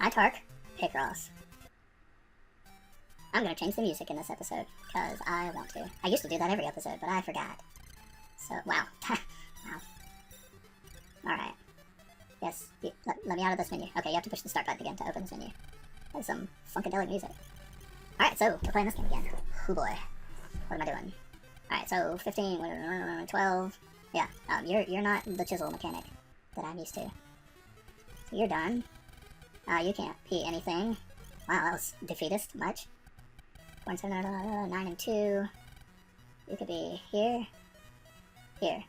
Hi, Tark. Picross. I'm gonna change the music in this episode, because I want to. I used to do that every episode, but I forgot. So, wow. Wow. Alright. Yes, let me out of this menu. Okay, you have to push the start button again to open this menu. That's some funkadelic music. Alright, so, we're playing this game again. Oh boy. What am I doing? Alright, so, 15, 12... Yeah, you're not the chisel mechanic that I'm used to. So you're done. You can't be anything. Wow, that was defeatist much. 9 and 2. You could be here. Here.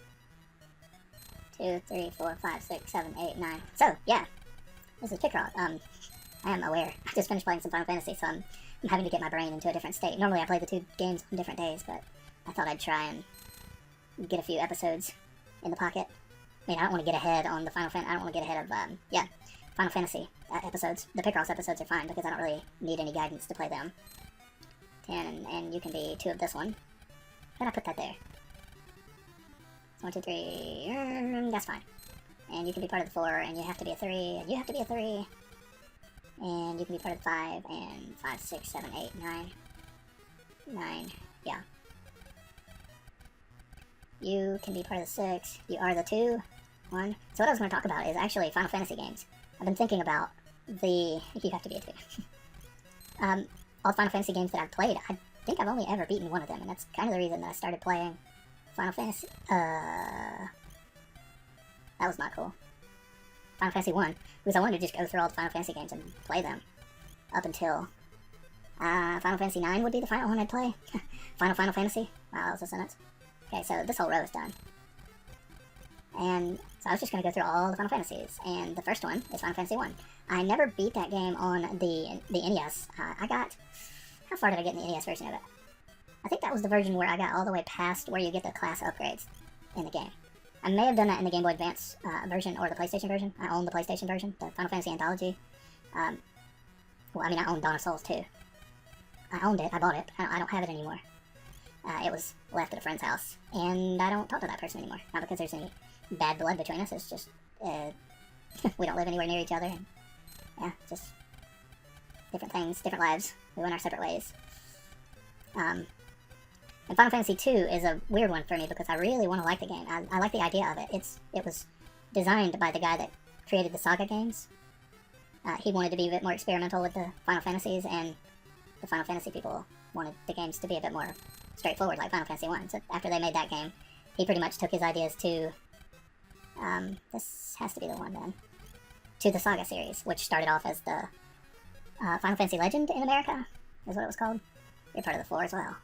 2, 3, 4, 5, 6, 7, 8, 9. So, yeah. This is Picross. I am aware. I just finished playing some Final Fantasy, so I'm having to get my brain into a different state. Normally I play the two games on different days, but I thought I'd try and get a few episodes in the pocket. I mean, I don't want to get ahead on the Final Fantasy. I don't want to get ahead of, Final Fantasy episodes. The Picross episodes are fine, because I don't really need any guidance to play them. 10, and you can be 2 of this one. How did I put that there? 1, 2, 3, that's fine. And you can be part of the 4, and you have to be a 3, and you have to be a 3. And you can be part of the 5, and 5, 6, 7, 8, 9. 9, yeah. You can be part of the 6. You are the 2. 1. So what I was going to talk about is actually Final Fantasy games. I've been thinking about you have to be a 2. All the Final Fantasy games that I've played, I think I've only ever beaten one of them, and that's kind of the reason that I started playing Final Fantasy. That was not cool. Final Fantasy 1, because I wanted to just go through all the Final Fantasy games and play them up until Final Fantasy 9 would be the final one I'd play. Final Fantasy. Wow, that was a sentence. Okay, so this whole row is done. And so I was just going to go through all the Final Fantasies, and the first one is Final Fantasy 1. I never beat that game on the NES. I got... How far did I get in the NES version of it? I think that was the version where I got all the way past where you get the class upgrades in the game. I may have done that in the Game Boy Advance version or the PlayStation version. I own the PlayStation version, the Final Fantasy Anthology. Well, I mean, I own Dawn of Souls too. I owned it, I bought it, I don't have it anymore. It was left at a friend's house, and I don't talk to that person anymore. Not because there's any bad blood between us, it's just, we don't live anywhere near each other, and, yeah, just different things, different lives. We went our separate ways. And Final Fantasy 2 is a weird one for me because I really want to like the game. I like the idea of it. It was designed by the guy that created the Saga games. He wanted to be a bit more experimental with the Final Fantasies, and the Final Fantasy people wanted the games to be a bit more straightforward, like Final Fantasy 1. So after they made that game, he pretty much took his ideas to, this has to be the one then, to the Saga series, which started off as the Final Fantasy Legend in America, is what it was called. You're part of the 4 as well.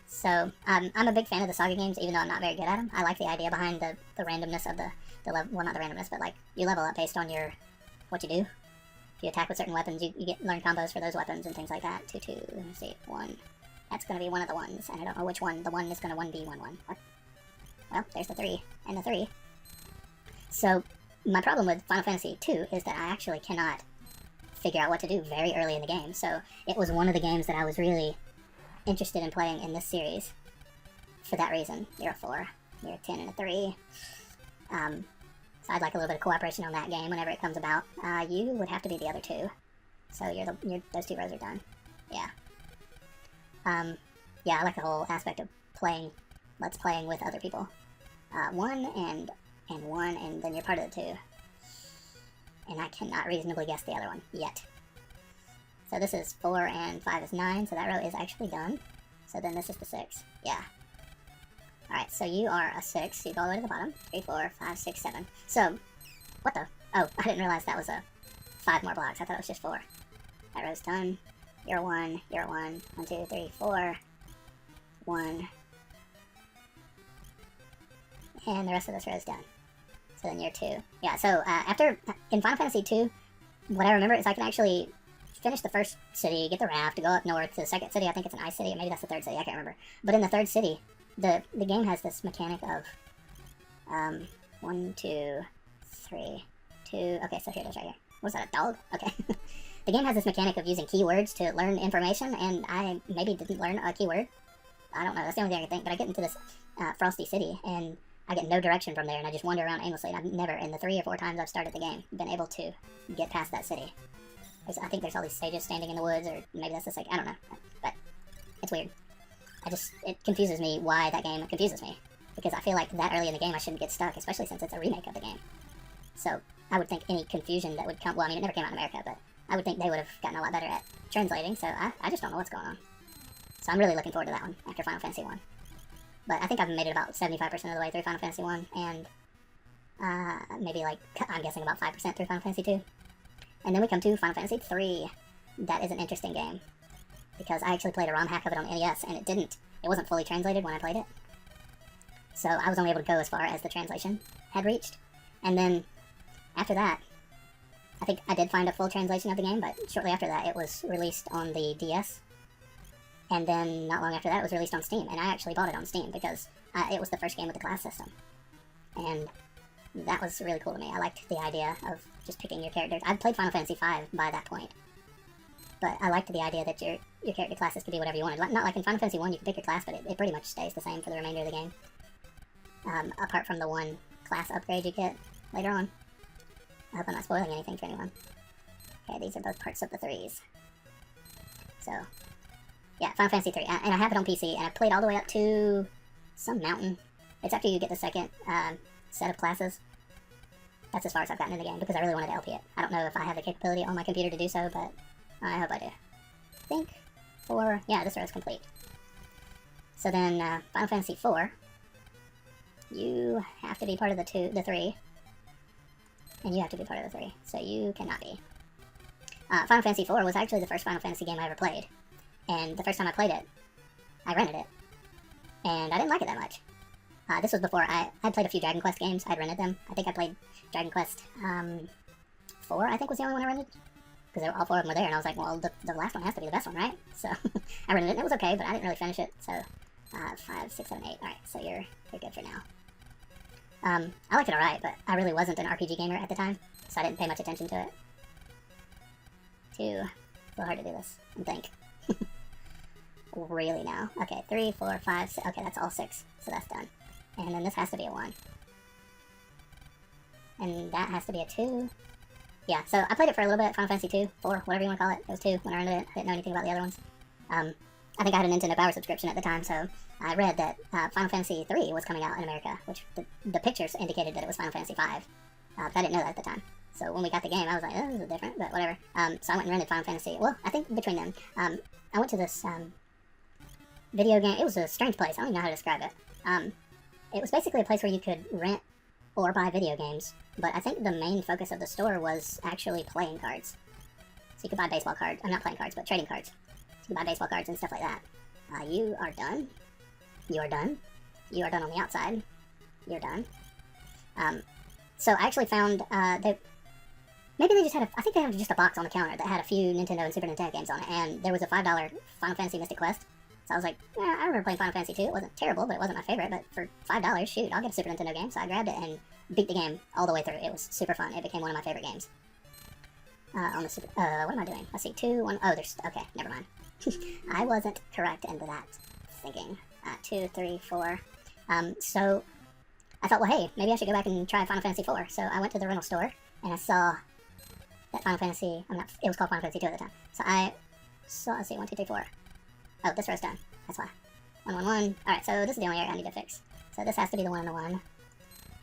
So, I'm a big fan of the Saga games, even though I'm not very good at them. I like the idea behind the randomness of the level, well, not the randomness, but like, you level up based on what you do. If you attack with certain weapons, you learn combos for those weapons and things like that. 2, 2, let's see, 1. That's going to be one of the ones, and I don't know which one. The 1 is going to 1B, 1, 1. Well, there's the 3, and the 3. So, my problem with Final Fantasy 2 is that I actually cannot figure out what to do very early in the game. So, it was one of the games that I was really interested in playing in this series for that reason. You're a 4, you're a 10 and a 3. So I'd like a little bit of cooperation on that game whenever it comes about. You would have to be the other 2. So those 2 rows are done. Yeah. Yeah, I like the whole aspect of let's playing with other people. 1 and 1, and then you're part of the 2. And I cannot reasonably guess the other one yet. So this is 4 and 5 is 9, so that row is actually done. So then this is the 6. Yeah. Alright, so you are a 6, so you go all the way to the bottom. 3, 4, 5, 6, 7. So, what the? Oh, I didn't realize that was a 5 more blocks. I thought it was just 4. That row's done. You're a 1, you're a 1. 1, 2, 3, 4. 1. And the rest of this row is done. So then you're 2. Yeah, so in Final Fantasy 2, what I remember is I can actually finish the first city, get the raft, go up north to the second city. I think it's an ice city, or maybe that's the third city, I can't remember. But in the third city, the game has this mechanic of 1, 2, 3, 2. Okay, so here it is right here. Was that a dog? Okay. The game has this mechanic of using keywords to learn information, and I maybe didn't learn a keyword. I don't know, that's the only thing I can think. But I get into this Frosty City, and I get no direction from there, and I just wander around aimlessly, and I've never, in the 3 or 4 times I've started the game, been able to get past that city. I think there's all these sages standing in the woods, or maybe that's just like, I don't know, but it's weird. It confuses me why that game confuses me, because I feel like that early in the game I shouldn't get stuck, especially since it's a remake of the game. So I would think any confusion that would come, well, I mean, it never came out in America, but I would think they would have gotten a lot better at translating, so I just don't know what's going on. So I'm really looking forward to that one after Final Fantasy 1. But I think I've made it about 75% of the way through Final Fantasy 1, and maybe, like, I'm guessing about 5% through Final Fantasy 2. And then we come to Final Fantasy 3. That is an interesting game, because I actually played a ROM hack of it on NES, and it wasn't fully translated when I played it. So I was only able to go as far as the translation had reached. And then, after that, I think I did find a full translation of the game, but shortly after that it was released on the DS. And then, not long after that, it was released on Steam, and I actually bought it on Steam, because it was the first game with the class system. And that was really cool to me. I liked the idea of just picking your characters. I'd played Final Fantasy V by that point, but I liked the idea that your character classes could be whatever you wanted. Not like in Final Fantasy 1, you can pick your class, but it pretty much stays the same for the remainder of the game. Apart from the one class upgrade you get later on. I hope I'm not spoiling anything for anyone. Okay, these are both parts of the 3s. So, yeah, Final Fantasy 3. And I have it on PC, and I played all the way up to some mountain. It's after you get the second set of classes. That's as far as I've gotten in the game, because I really wanted to LP it. I don't know if I have the capability on my computer to do so, but I hope I do. I think yeah, this row is complete. So then, Final Fantasy 4, you have to be part of the 3, and you have to be part of the 3, so you cannot be. Final Fantasy 4 was actually the first Final Fantasy game I ever played, and the first time I played it, I rented it, and I didn't like it that much. This was before I'd played a few Dragon Quest games. I'd rented them. I think I played Dragon Quest 4, I think was the only one I rented, because all 4 of them were there, and I was like, well, the last one has to be the best one, right? So I rented it, and it was okay, but I didn't really finish it. So 5, 6, 7, 8. All right, so you're good for now. I liked it alright, but I really wasn't an RPG gamer at the time, so I didn't pay much attention to it. It's a little hard to do this and think. Really now. Okay, 3, 4, 5, 6. Okay, that's all 6, so that's done. And then this has to be a 1. And that has to be a 2. Yeah, so I played it for a little bit, Final Fantasy 2, 4, whatever you want to call it. It was 2 when I rented it. I didn't know anything about the other ones. I think I had a Nintendo Power subscription at the time, so I read that Final Fantasy 3 was coming out in America, which the pictures indicated that it was Final Fantasy 5. But I didn't know that at the time. So when we got the game, I was like, oh, this is different, but whatever. So I went and rented Final Fantasy. Well, I think between them, I went to this video game. It was a strange place. I don't even know how to describe it. It was basically a place where you could rent or buy video games, but I think the main focus of the store was actually playing cards. So you could buy baseball cards. I'm not playing cards, but trading cards. So you could buy baseball cards and stuff like that. You are done. You are done. You are done on the outside. You're done. So I actually found maybe they just had I think they had just a box on the counter that had a few Nintendo and Super Nintendo games on it, and there was a $5 Final Fantasy Mystic Quest. So I was like, yeah, I remember playing Final Fantasy 2. It wasn't terrible, but it wasn't my favorite. But for $5, shoot, I'll get a Super Nintendo game. So I grabbed it and beat the game all the way through. It was super fun. It became one of my favorite games. On the Super, what am I doing? Let's see, 2, 1, oh, there's, okay, never mind. I wasn't correct in that thinking. 2, 3, 4. So I thought, well, hey, maybe I should go back and try Final Fantasy 4. So I went to the rental store, and I saw that Final Fantasy, it was called Final Fantasy 2 at the time. So I saw, let's see, 1, 2, 3, 4. Oh, this row's done. That's why. 1, 1, 1. Alright, so this is the only area I need to fix. So this has to be the 1 and the 1.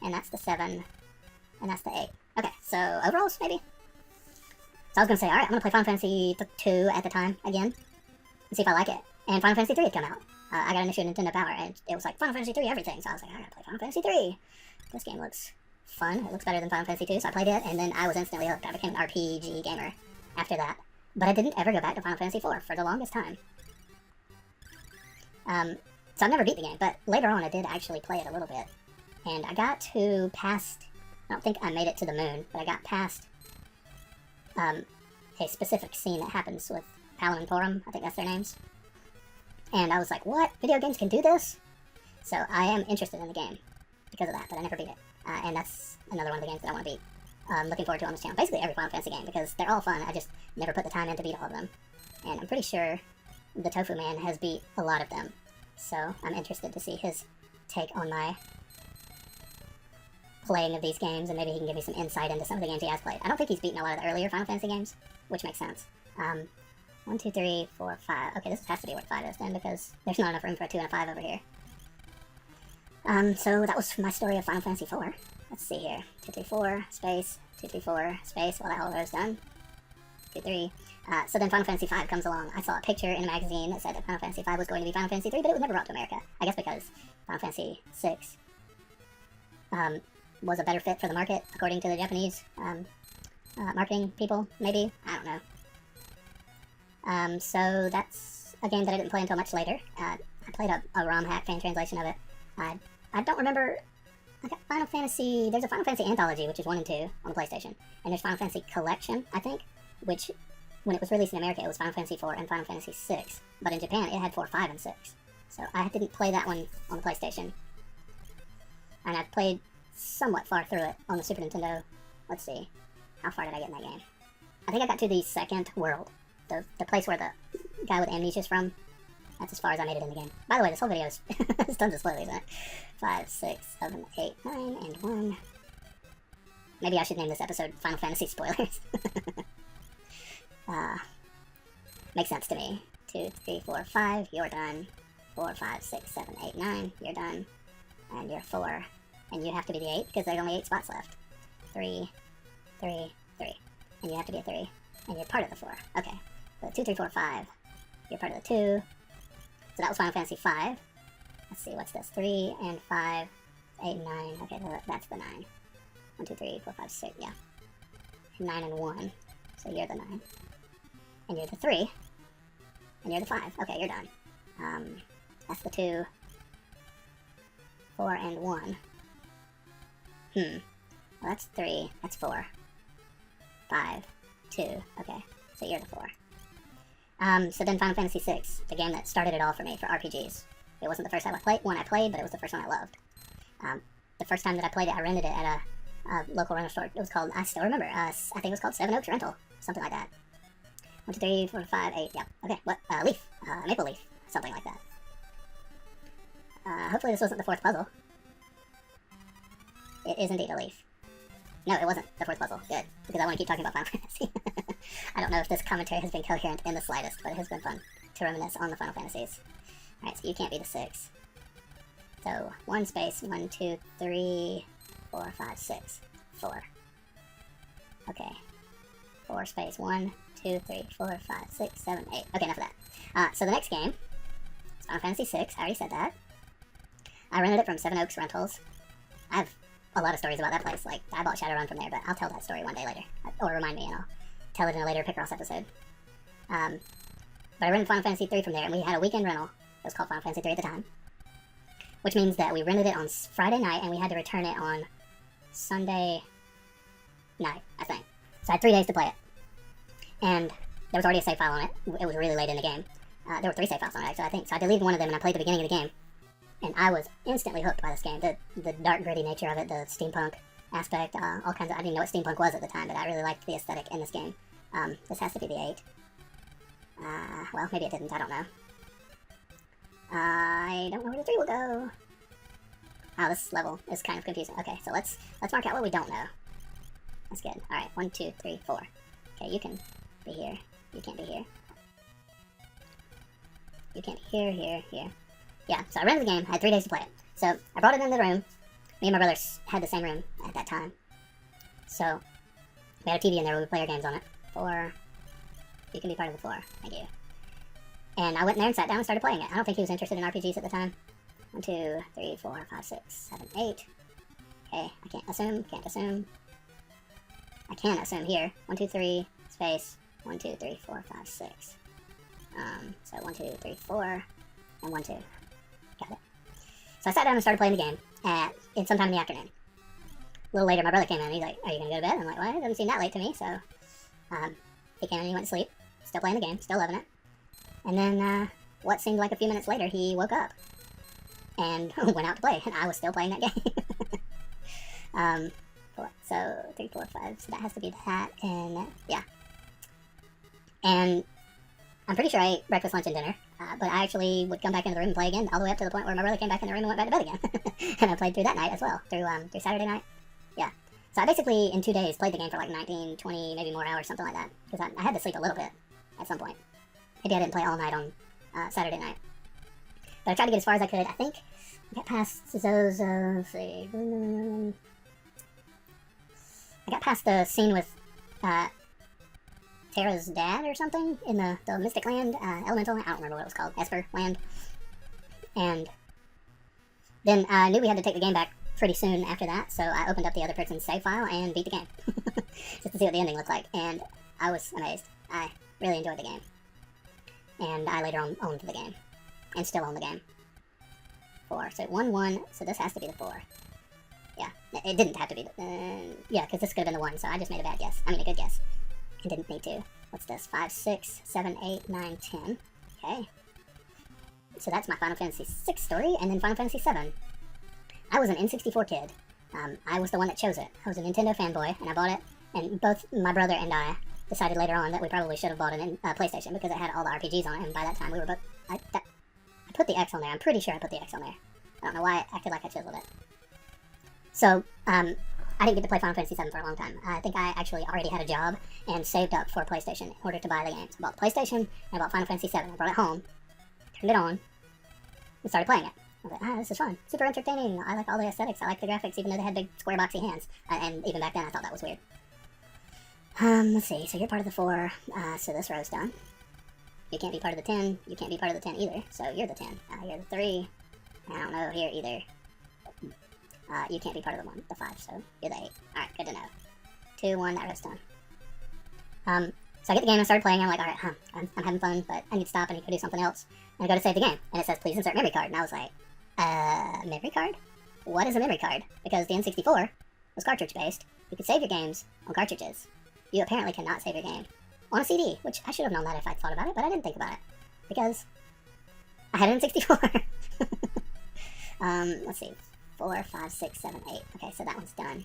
And that's the 7. And that's the 8. Okay, so overalls, maybe? So I was going to say, alright, I'm going to play Final Fantasy 2 at the time, again. And see if I like it. And Final Fantasy 3 had come out. I got an issue of Nintendo Power, and it was like, Final Fantasy 3 everything. So I was like, I gotta play Final Fantasy 3. This game looks fun. It looks better than Final Fantasy 2. So I played it, and then I was instantly hooked. I became an RPG gamer after that. But I didn't ever go back to Final Fantasy 4 for the longest time. So I've never beat the game, but later on I did actually play it a little bit. And I got to past, I don't think I made it to the moon, but I got past a specific scene that happens with Palom and Porom, I think that's their names. And I was like, what? Video games can do this? So I am interested in the game because of that, but I never beat it. And that's another one of the games that I want to beat. Looking forward to on this channel. Basically every Final Fantasy game, because they're all fun. I just never put the time in to beat all of them. And I'm pretty sure the Tofu Man has beat a lot of them. So I'm interested to see his take on my playing of these games, and maybe he can give me some insight into some of the games he has played. I don't think he's beaten a lot of the earlier Final Fantasy games, which makes sense. 1, 2, 3, 4, 5. Okay, this has to be what 5 is then, because there's not enough room for a 2 and a 5 over here. So that was my story of Final Fantasy IV. Let's see here. 2, 3, 4, space, 2, 3, 4, space, while that whole row's done. 2, 3. So then Final Fantasy V comes along. I saw a picture in a magazine that said that Final Fantasy V was going to be Final Fantasy III, but it was never brought to America. I guess because Final Fantasy VI was a better fit for the market, according to the Japanese marketing people, maybe? I don't know. So that's a game that I didn't play until much later. I played a ROM hack fan translation of it. I don't remember. I got Final Fantasy. There's a Final Fantasy Anthology, which is 1 and 2 on the PlayStation, and there's Final Fantasy Collection, I think, which when it was released in America, it was Final Fantasy IV and Final Fantasy VI, but in Japan it had 4, 5, and 6. So I didn't play that one on the PlayStation, and I played somewhat far through it on the Super Nintendo. Let's see, how far did I get in that game? I think I got to the second world, the place where the guy with amnesia is from. That's as far as I made it in the game. By the way, this whole video is tons of spoilers, isn't it? 5, 6, 7, 8, 9, and 1. Maybe I should name this episode Final Fantasy Spoilers. Makes sense to me. 2, 3, 4, 5, you're done. 4, 5, 6, 7, 8, 9, you're done. And you're 4. And you have to be the 8, because there's only 8 spots left. 3, 3, 3. And you have to be a 3. And you're part of the 4. Okay. So 2, 3, 4, 5. You're part of the 2. So that was Final Fantasy V. Let's see, what's this? 3 and 5, 8 and 9. Okay, so that's the 9. 1, 2, 3, 4, 5, 6, yeah. 9 and 1. So you're the 9. And you're the 3. And you're the 5. Okay, you're done. That's the 2. 4 and 1. Well, that's 3. That's 4. 5. 2. Okay, so you're the 4. So then Final Fantasy VI, the game that started it all for me for RPGs. It wasn't the first time I played, but it was the first one I loved. The first time that I played it, I rented it at a local rental store. It was called, I still remember, I think it was called 7 Oaks Rental, something like that. 1, 2, 3, 4, 5, 8, yeah, okay, what, leaf, maple leaf, something like that. Hopefully this wasn't the 4th puzzle. It is indeed a leaf. No, it wasn't the 4th puzzle, good, because I want to keep talking about Final Fantasy. I don't know if this commentary has been coherent in the slightest, but it has been fun to reminisce on the Final Fantasies. Alright, so you can't be the 6. So, 1 space, 1, 2, 3, 4, 5, 6, 4. Okay. 4 space, 1, 2, 3, 4, 5, 6, 7, 8. Okay, enough of that. So the next game is Final Fantasy VI. I already said that. I rented it from 7 Oaks Rentals. I have a lot of stories about that place. Like, I bought Shadowrun from there, but I'll tell that story one day later. Or remind me, and I'll tell it in a later Picross episode. But I rented Final Fantasy III from there, and we had a weekend rental. It was called Final Fantasy III at the time. Which means that we rented it on Friday night, and we had to return it on Sunday night, I think. So I had 3 days to play it. And there was already a save file on it. It was really late in the game. There were 3 save files on it, actually, I think. So I deleted one of them, and I played the beginning of the game. And I was instantly hooked by this game. The dark, gritty nature of it, the steampunk aspect, all kinds of... I didn't know what steampunk was at the time, but I really liked the aesthetic in this game. This has to be the 8. Well, maybe it didn't, I don't know. I don't know where the 3 will go. Oh, this level is kind of confusing. Okay, so let's mark out what we don't know. That's good. Alright, 1, 2, 3, 4. Okay, you can be here. You can't be here. You can't be here, here. Yeah, so I rented the game. I had 3 days to play it. So I brought it into the room. Me and my brother had the same room at that time. So we had a TV in there where we play our games on it. 4. You can be part of the 4. Thank you. And I went in there and sat down and started playing it. I don't think he was interested in RPGs at the time. 1, 2, 3, 4, 5, 6, 7, 8. Okay, I can't assume. I can assume here. 1, 2, 3, space. 1, 2, 3, 4, 5, 6. So 1, 2, 3, 4, and 1, 2. Got it. So I sat down and started playing the game sometime in the afternoon. A little later, my brother came in and he's like, "Are you gonna go to bed?" I'm like, "Well, it doesn't seem that late to me." So he came in and he went to sleep. Still playing the game, still loving it. And then what seemed like a few minutes later, he woke up and went out to play, and I was still playing that game. So 3, 4, 5. So that has to be that, and yeah. And I'm pretty sure I ate breakfast, lunch, and dinner. But I actually would come back into the room and play again, all the way up to the point where my brother came back in the room and went back to bed again. And I played through that night as well, through Saturday night. Yeah. So I basically, in 2 days, played the game for like 19, 20, maybe more hours, something like that. Because I had to sleep a little bit at some point. Maybe I didn't play all night on Saturday night. But I tried to get as far as I could. I think I got past Zozo, let's see. I got past the scene with Terra's dad or something in the Mystic Land, Elemental, I don't remember what it was called, Esper Land. And then I knew we had to take the game back pretty soon after that, so I opened up the other person's save file and beat the game. Just to see what the ending looked like, and I was amazed. I really enjoyed the game. And I later on owned the game. And still own the game. 4. So 1-1, so this has to be the 4. Yeah, it didn't have to be the... yeah, because this could have been the 1, so I just made a bad guess. I mean, a good guess. I didn't need to. What's this? 5, 6, 7, 8, 9, 10. Okay. So that's my Final Fantasy 6 story, and then Final Fantasy 7. I was an N64 kid. I was the one that chose it. I was a Nintendo fanboy, and I bought it, and both my brother and I decided later on that we probably should have bought a PlayStation because it had all the RPGs on it, and by that time we were both... I put the X on there. I'm pretty sure I put the X on there. I don't know why I acted like I chiseled it. So, I didn't get to play Final Fantasy 7 for a long time. I think I actually already had a job and saved up for a PlayStation in order to buy the games. I bought the PlayStation, and I bought Final Fantasy 7. I brought it home, turned it on, and started playing it. I was like, this is fun. Super entertaining. I like all the aesthetics. I like the graphics, even though they had big square boxy hands. And even back then, I thought that was weird. Let's see. So you're part of the 4. So this row's done. You can't be part of the 10. You can't be part of the 10 either. So you're the 10. You're the 3. I don't know here either. You can't be part of the 1, the 5. So you're the 8. Alright, good to know. 2, 1, that row's done. So I get the game, I started playing, I'm like, alright, I'm having fun, but I need to stop, I need to do something else. And I go to save the game, and it says, please insert memory card. And I was like, memory card? What is a memory card? Because the N64 was cartridge-based. You could save your games on cartridges. You apparently cannot save your game on a CD, which I should have known that if I'd thought about it, but I didn't think about it. Because I had an N64. Let's see. 4, 5, 6, 7, 8. Okay, so that one's done.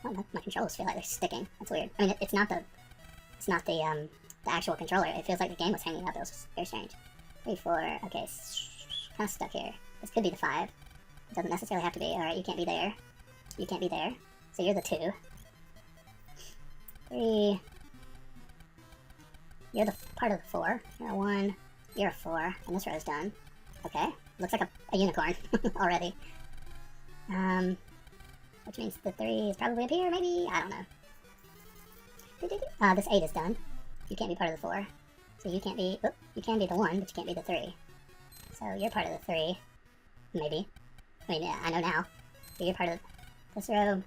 Oh, my controls feel like they're sticking. That's weird. I mean, it's not the actual controller. It feels like the game was hanging up. It was just very strange. 3, 4. Okay, kind of stuck here. This could be the 5. It doesn't necessarily have to be. Alright, you can't be there. You can't be there. So you're the 2. 3. You're the part of the 4. You're a 1. You're a 4. And this row's done. Okay. Looks like a unicorn already. Which means the 3 is probably up here, maybe? I don't know. This 8 is done. You can't be part of the 4. So you can't be... Oop, you can be the 1, but you can't be the 3. So you're part of the 3. Maybe. I mean, yeah, I know now. So you're part of this row.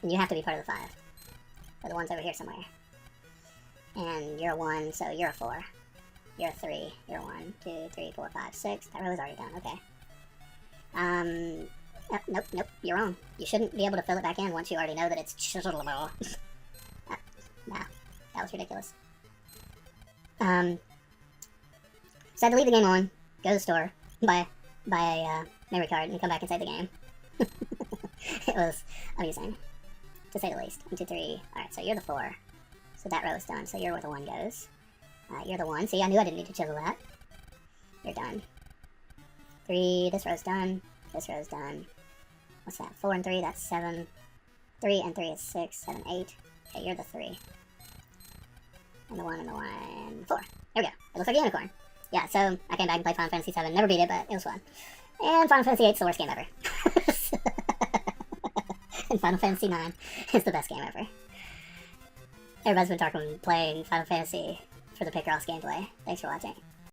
And you have to be part of the 5. So the 1's over here somewhere. And you're a 1, so you're a 4. You're a 3. You're a 1, 2, 3, 4, 5, 6. That row is already done. Okay. Nope, you're wrong. You shouldn't be able to fill it back in once you already know that it's chiselable. Nah, that was ridiculous. So I had to leave the game on, go to the store, buy a memory card, and come back and save the game. It was amusing, to say the least. 1, 2, 3. Alright, so you're the 4. So that row is done, so you're where the 1 goes. You're the 1. See, I knew I didn't need to chisel that. You're done. 3, this row's done. This row's done. What's that? 4 and 3, that's 7. 3 and 3 is 6, 7, 8. Okay, you're the 3. And the 1 and the 1, 4. There we go. It looks like a unicorn. Yeah, so I came back and played Final Fantasy 7. Never beat it, but it was fun. And Final Fantasy 8 is the worst game ever. And Final Fantasy 9 is the best game ever. Everybody's been playing Final Fantasy for the Picross gameplay. Thanks for watching.